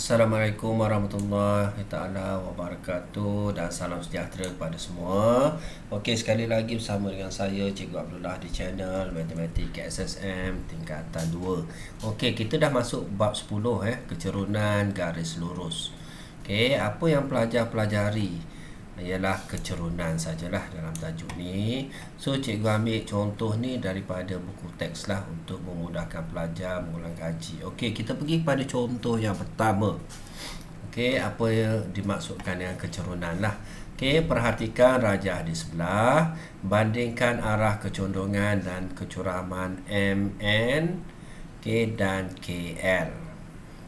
Assalamualaikum warahmatullahi taala wabarakatuh dan salam sejahtera kepada semua. Okey, sekali lagi bersama dengan saya Cikgu Abdullah di channel Matematik SSM tingkatan 2. Okey, kita dah masuk bab 10 kecerunan garis lurus. Okey, apa yang pelajar pelajari ialah kecerunan sajalah dalam tajuk ni. So cikgu ambil contoh ni daripada buku teks lah untuk memudahkan pelajar mengulang kaji. Okey, kita pergi pada contoh yang pertama. Okey, apa yang dimaksudkan dengan kecerunan lah. Okey, perhatikan rajah di sebelah, bandingkan arah kecondongan dan kecuraman MN, okey, dan KL.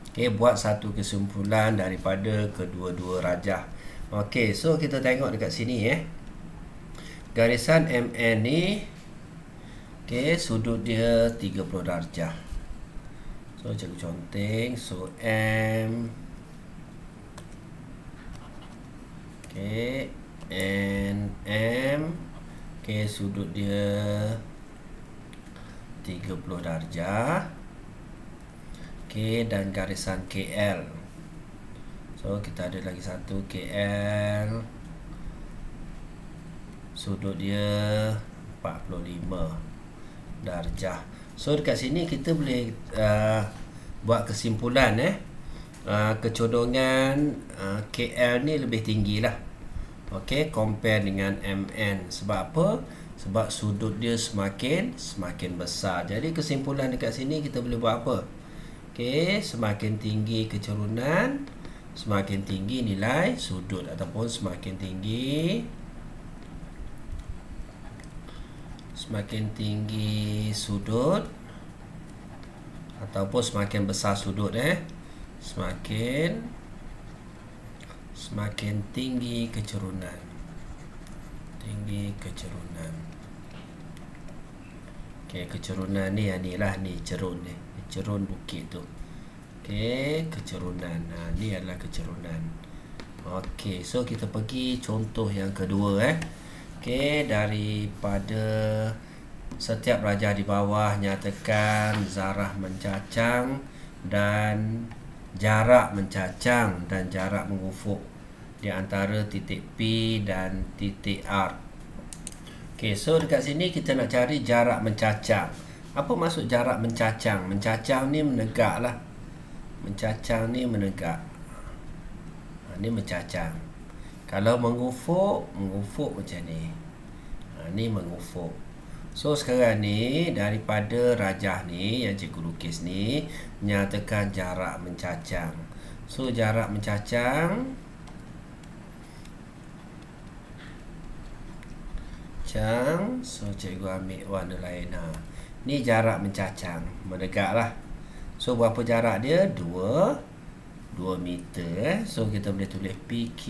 Okey, buat satu kesimpulan daripada kedua-dua rajah. Okey, so kita tengok dekat sini garisan MN ni, okey, sudut dia 30 darjah. So cikgu conteng, so M, okey, NM, okey, sudut dia 30 darjah. Okey, dan garisan KL. So kita ada lagi satu KL, sudut dia 45 darjah. So dekat sini kita boleh buat kesimpulan kecondongan KL ni lebih tinggi lah. Okey, compare dengan MN. Sebab apa? Sebab sudut dia semakin besar. Jadi kesimpulan dekat sini kita boleh buat apa? Okey, semakin tinggi kecerunan, semakin tinggi nilai sudut, ataupun semakin tinggi sudut ataupun semakin besar sudut semakin tinggi kecerunan. Okey, kecerunan ni inilah ni cerun ni, cerun bukit tu. Okey, kecerunan. Ni adalah kecerunan. Okey, so kita pergi contoh yang kedua Okey, daripada setiap rajah di bawah nyatakan zarah mencacang dan jarak mencacang dan jarak mengufuk di antara titik P dan titik R. Okey, so dekat sini kita nak cari jarak mencacang. Apa maksud jarak mencacang? Mencacang ni menegak lah. Mencacang ni menegak. Ni mencacang. Kalau mengufuk macam ni. Ni mengufuk. So sekarang ni daripada rajah ni yang cikgu lukis ni, nyatakan jarak mencacang. So jarak mencacang so cikgu ambil warna lain. Ni jarak mencacang, menegak lah. So berapa jarak dia? 2 meter So kita boleh tulis PQ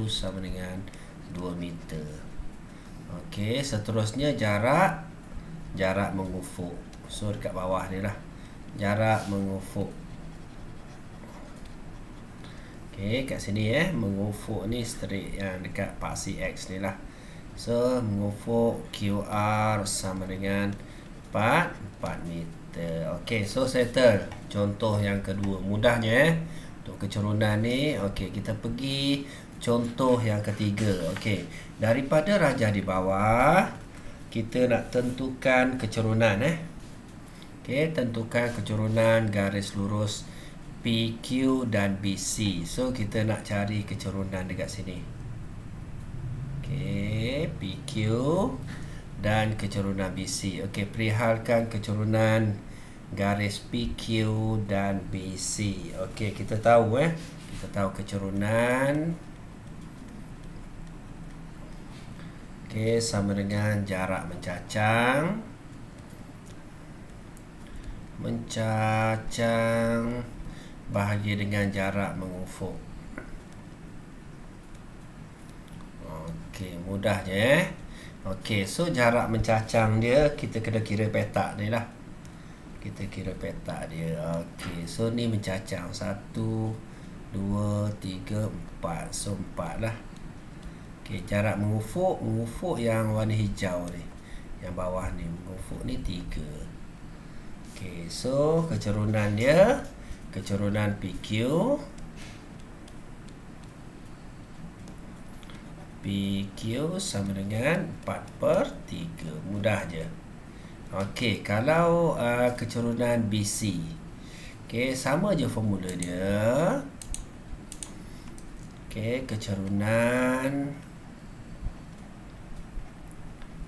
sama dengan 2 meter. Okey, seterusnya jarak mengufuk. So dekat bawah ni lah, jarak mengufuk. Okey, kat sini mengufuk ni straight yang dekat paksi X ni lah. So mengufuk QR sama dengan 4 meter. Okey, so settle. Contoh yang kedua, mudahnya untuk kecerunan ni. Okey, kita pergi contoh yang ketiga. Okey, daripada rajah di bawah kita nak tentukan kecerunan Okey, tentukan kecerunan garis lurus PQ dan BC. So kita nak cari kecerunan dekat sini. Okey, PQ dan kecerunan BC. Okey, perihalkan kecerunan garis PQ dan BC. Okey, kita tahu kecerunan sama dengan jarak mencacang bahagi dengan jarak mengufuk. Okey, mudahnya Okey, so jarak mencacang dia kita kena kira petak ni lah. Kita kira petak dia. Okey, so ni mencacang 1, 2, 3, 4. So 4 lah. Okey, jarak mengufuk yang warna hijau ni, yang bawah ni, mengufuk ni 3. Okey, so kecerunan dia, kecerunan PQ PQ sama dengan 4/3. Mudah je. Okey, kalau keturunan BC. Okey, sama je formula dia. Okey, keturunan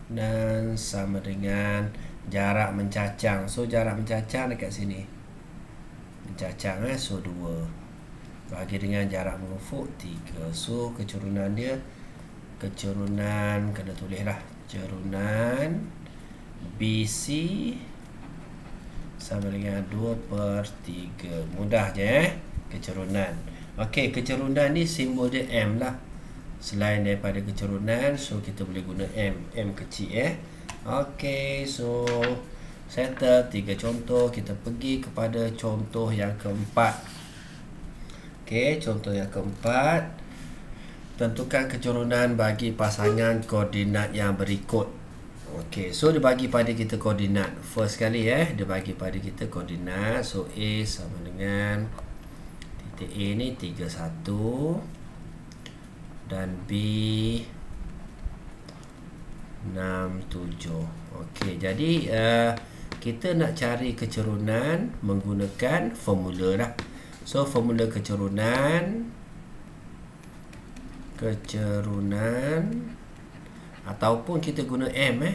dan sama dengan jarak mencacang. So jarak mencacang dekat sini. Mencacang so 2 bagi dengan jarak mengufuk 3. So keturunan dia, keturunan kena tulislah, keturunan BC sama dengan 2/3. Mudah je keturunan. Okey, keturunan ni simbol dia M lah. Selain daripada keturunan, so kita boleh guna M kecil Okey, so settle 3 contoh. Kita pergi kepada contoh yang keempat. Okey, contoh yang keempat. Tentukan keturunan bagi pasangan koordinat yang berikut. Okey, so dia bagi pada kita koordinat. First kali dia bagi pada kita koordinat. So A sama dengan titik A ni 31 dan B 67. Okey, jadi kita nak cari keturunan menggunakan formula lah. So formula keturunan ataupun kita guna M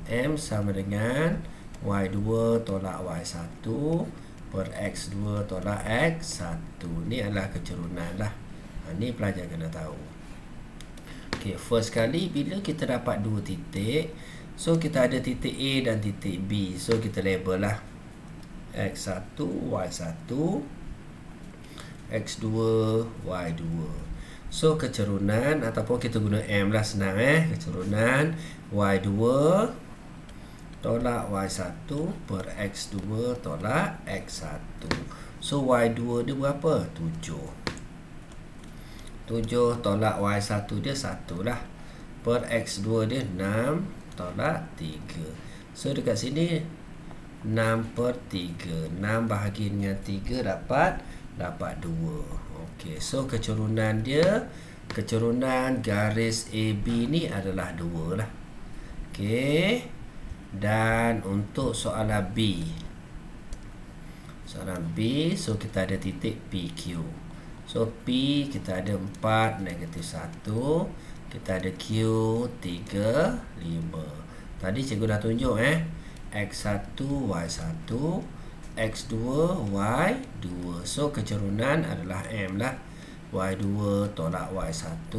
M sama dengan Y2 tolak Y1 per X2 tolak X1. Ni adalah keturunan lah. Ni pelajar kena tahu. Okay, first kali bila kita dapat 2 titik, so kita ada titik A dan titik B. So kita label lah X1 Y1, X2 Y2. So keturunan ataupun kita guna M lah, senang keturunan Y2 tolak Y1 per X2 tolak X1. So Y2 dia berapa? 7 tolak Y1 dia 1 lah, per X2 dia 6 tolak 3. So dekat sini 6/3. 6 bahagi dengan 3 dapat 2. Okey, so keturunan dia, keturunan garis AB ni adalah 2 lah. Okey. Dan untuk soalan B. Soalan B, so kita ada titik PQ. So P kita ada 4, -1. Kita ada Q 3, 5. Tadi cikgu dah tunjuk X1 Y1, X2 Y2. So keturunan adalah M lah. Y2 tolak Y1,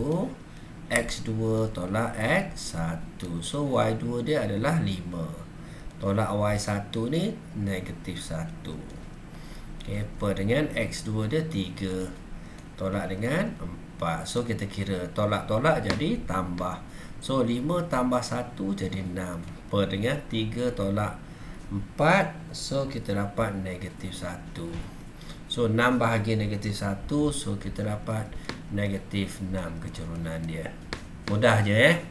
X2 tolak X1. So Y2 dia adalah 5. Tolak Y1 ni -1. Okay, per dengan X2 dia 3. Tolak dengan 4. So kita kira tolak-tolak jadi tambah. So 5 tambah 1 jadi 6. Per dengan 3 tolak 4. So kita dapat -1. So 6 bahagi -1. So kita dapat -6 keturunan dia. Mudah je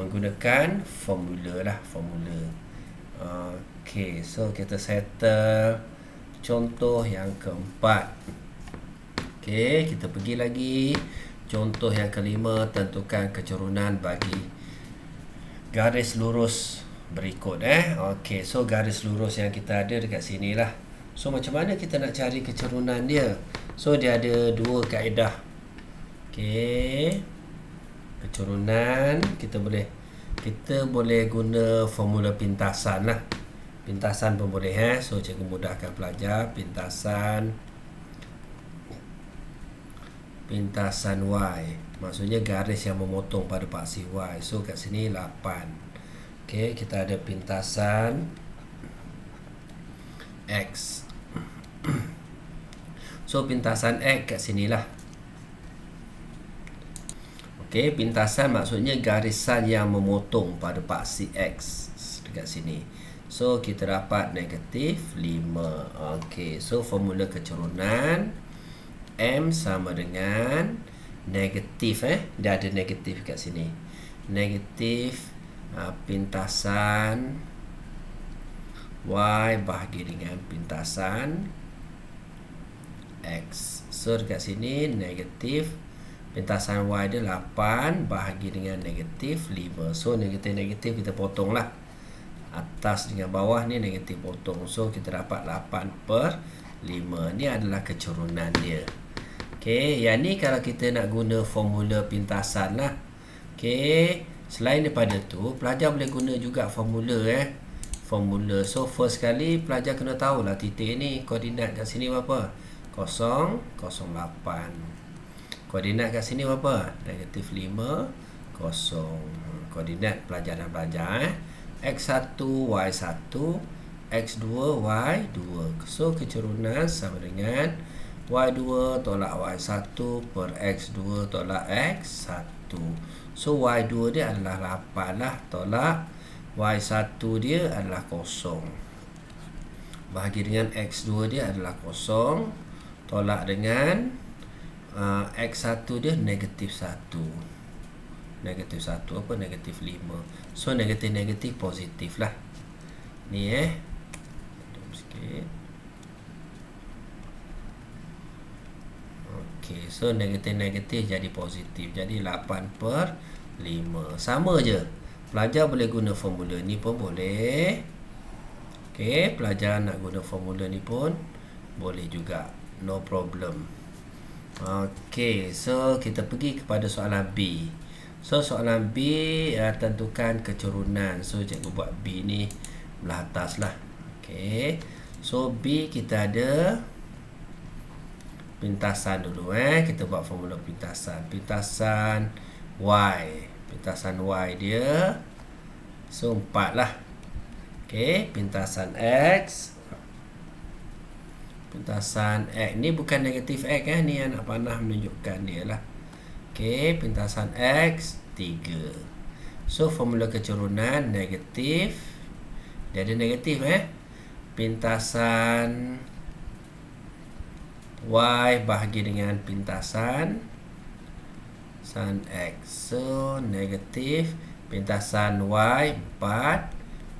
menggunakan formula lah, formula. Okey, so kita settle contoh yang keempat. Okey, kita pergi lagi. Contoh yang kelima, tentukan keturunan bagi garis lurus berikut Okey, so garis lurus yang kita ada dekat sini lah. So macam mana kita nak cari keturunan dia? So dia ada 2 kaedah. Okey, keturunan kita boleh guna formula pintasan lah. Pintasan pun boleh So cikgu mudahkan pelajar. Pintasan Y, maksudnya garis yang memotong pada paksi Y. So kat sini 8. Okey, kita ada pintasan X. So pintasan X kat sinilah. Okey, pintasan maksudnya garisan yang memotong pada paksi X dekat sini. So kita dapat -5. Okey, so formula keturunan M sama dengan negatif dia ada negatif kat sini. Negatif pintasan Y bahagi dengan pintasan X. So dekat sini negatif Pintasan Y dia 8 bahagi dengan negatif 5. So negatif-negatif kita potong lah. Atas dengan bawah ni negatif potong. So kita dapat 8/5. Ni adalah kecurunan dia. Okey, yang ni kalau kita nak guna formula pintasan lah. Okey, selain daripada tu, pelajar boleh guna juga formula formula. So first kali pelajar kena tahulah titik ni, koordinat kat sini berapa? 0, 08. Koordinat kat sini berapa? Negatif 5, 0. Koordinat pelajar dan pelajar X1, Y1, X2, Y2. So kecurunan sama dengan Y2 tolak Y1 per X2 tolak X1. So Y2 dia adalah 8 lah, tolak Y1 dia adalah 0. Bahagi dengan X2 dia adalah 0. Tolak dengan X1 dia negatif 1. Negatif 1 apa? Negatif 5. So negatif-negatif positif lah. Ni tutup sikit. Okey, so negatif-negatif jadi positif. Jadi 8/5. Sama je. Pelajar boleh guna formula ni pun boleh. Okey, pelajar nak guna formula ni pun boleh juga. No problem. Okey, so kita pergi kepada soalan B. So soalan B, tentukan kecurunan. So cikgu buat B ni belah atas lah. Okey, so B kita ada pintasan dulu. Kita buat formula pintasan. Pintasan Y. Pintasan Y dia so 4 lah. Okey, pintasan X. Pintasan X ni bukan negatif X ni anak panah menunjukkan dia lah. Okey, pintasan X 3. So formula kecurunan negatif. Dia ada negatif pintasan Y bahagi dengan pintasan sin X. So negatif pintasan Y 4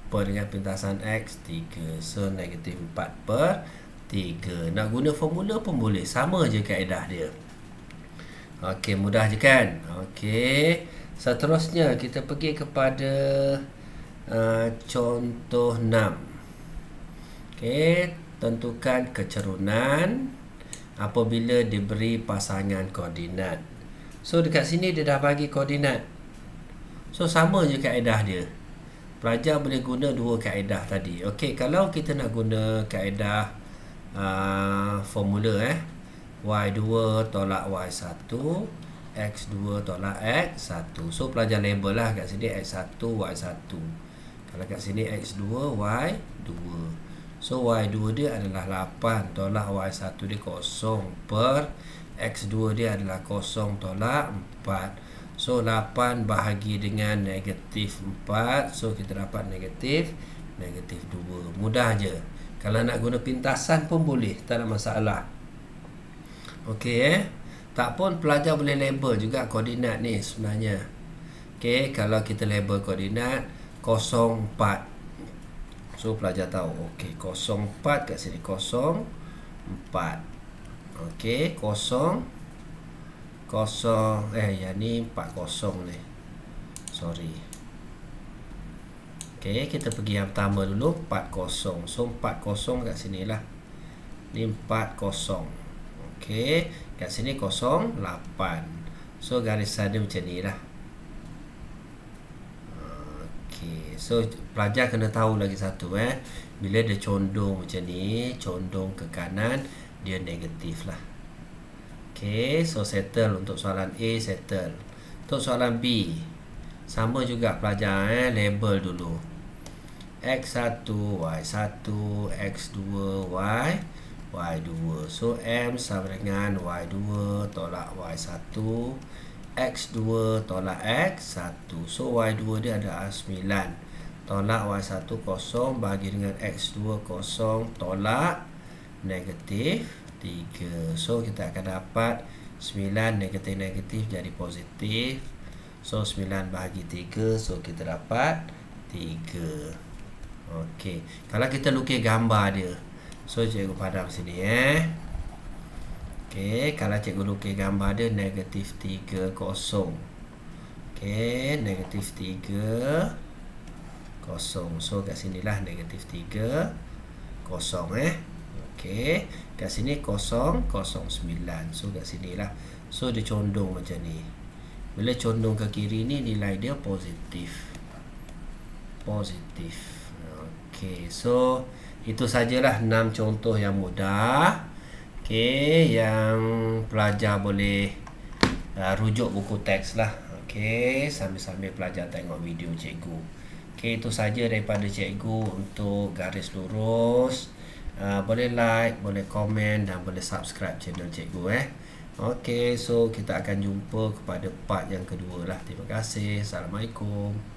per dengan pintasan X 3. So negatif 4/3. Nak guna formula pun boleh. Sama je kaedah dia. Okey, mudah je kan? Okey, seterusnya kita pergi kepada contoh 6. Okey, tentukan kecurunan apabila diberi pasangan koordinat. So dekat sini dia dah bagi koordinat. So sama je kaedah dia. Pelajar boleh guna dua kaedah tadi. Okey, kalau kita nak guna kaedah formula Y2 tolak Y1, X2 tolak X1. So pelajar label lah kat sini X1, Y1. Kalau kat sini X2, Y2. So Y2 dia adalah 8 tolak Y1 dia 0 per X2 dia adalah 0 tolak 4. So 8 bahagi dengan negatif 4. So kita dapat negatif 2. Mudah je. Kalau nak guna pintasan pun boleh, tak ada masalah. Okey tak pun pelajar boleh label juga koordinat ni sebenarnya. Okey, kalau kita label koordinat 0, 4. So pelajar tahu, okey 0, 4 kat sini 0, 4. Okey, 0, 0 yang ni 40 ni. Sorry. Okey, kita pergi yang pertama dulu 40. So 40 kat sini lah. Ni 40. Okey, kat sini 08. So garisan dia macam ni lah. Okey, so pelajar kena tahu lagi satu bila dia condong macam ni, condong ke kanan, dia negatif lah. Okey, so settle untuk soalan A, settle. Untuk soalan B sama juga pelajar label dulu. X1, Y1, X2, Y2. So M sama dengan Y2 tolak Y1, X2 tolak X1. So Y2 dia ada 9 tolak Y1 0 bagi dengan X2 0 tolak negatif 3. So kita akan dapat 9 negatif-negatif jadi positif. So 9 bahagi 3. So kita dapat 3. Okey, kalau kita lukis gambar dia. So cikgu padam sini Okey, kalau cikgu lukis gambar dia negatif 3, kosong. Okey, negatif 3, kosong. So kat sinilah negatif 3, kosong Okey, kat sini 0, 0, 9. So kat sinilah. So dia condong macam ni. Bila condong ke kiri ni, nilai dia positif. Okey, so itu sajalah 6 contoh yang mudah. Okey, yang pelajar boleh rujuk buku teks lah. Okey, sambil-sambil pelajar tengok video cikgu. Okey, itu saja daripada cikgu untuk garis lurus. Boleh like, boleh komen dan boleh subscribe channel cikgu Okey, so kita akan jumpa kepada part yang kedua lah. Terima kasih. Assalamualaikum.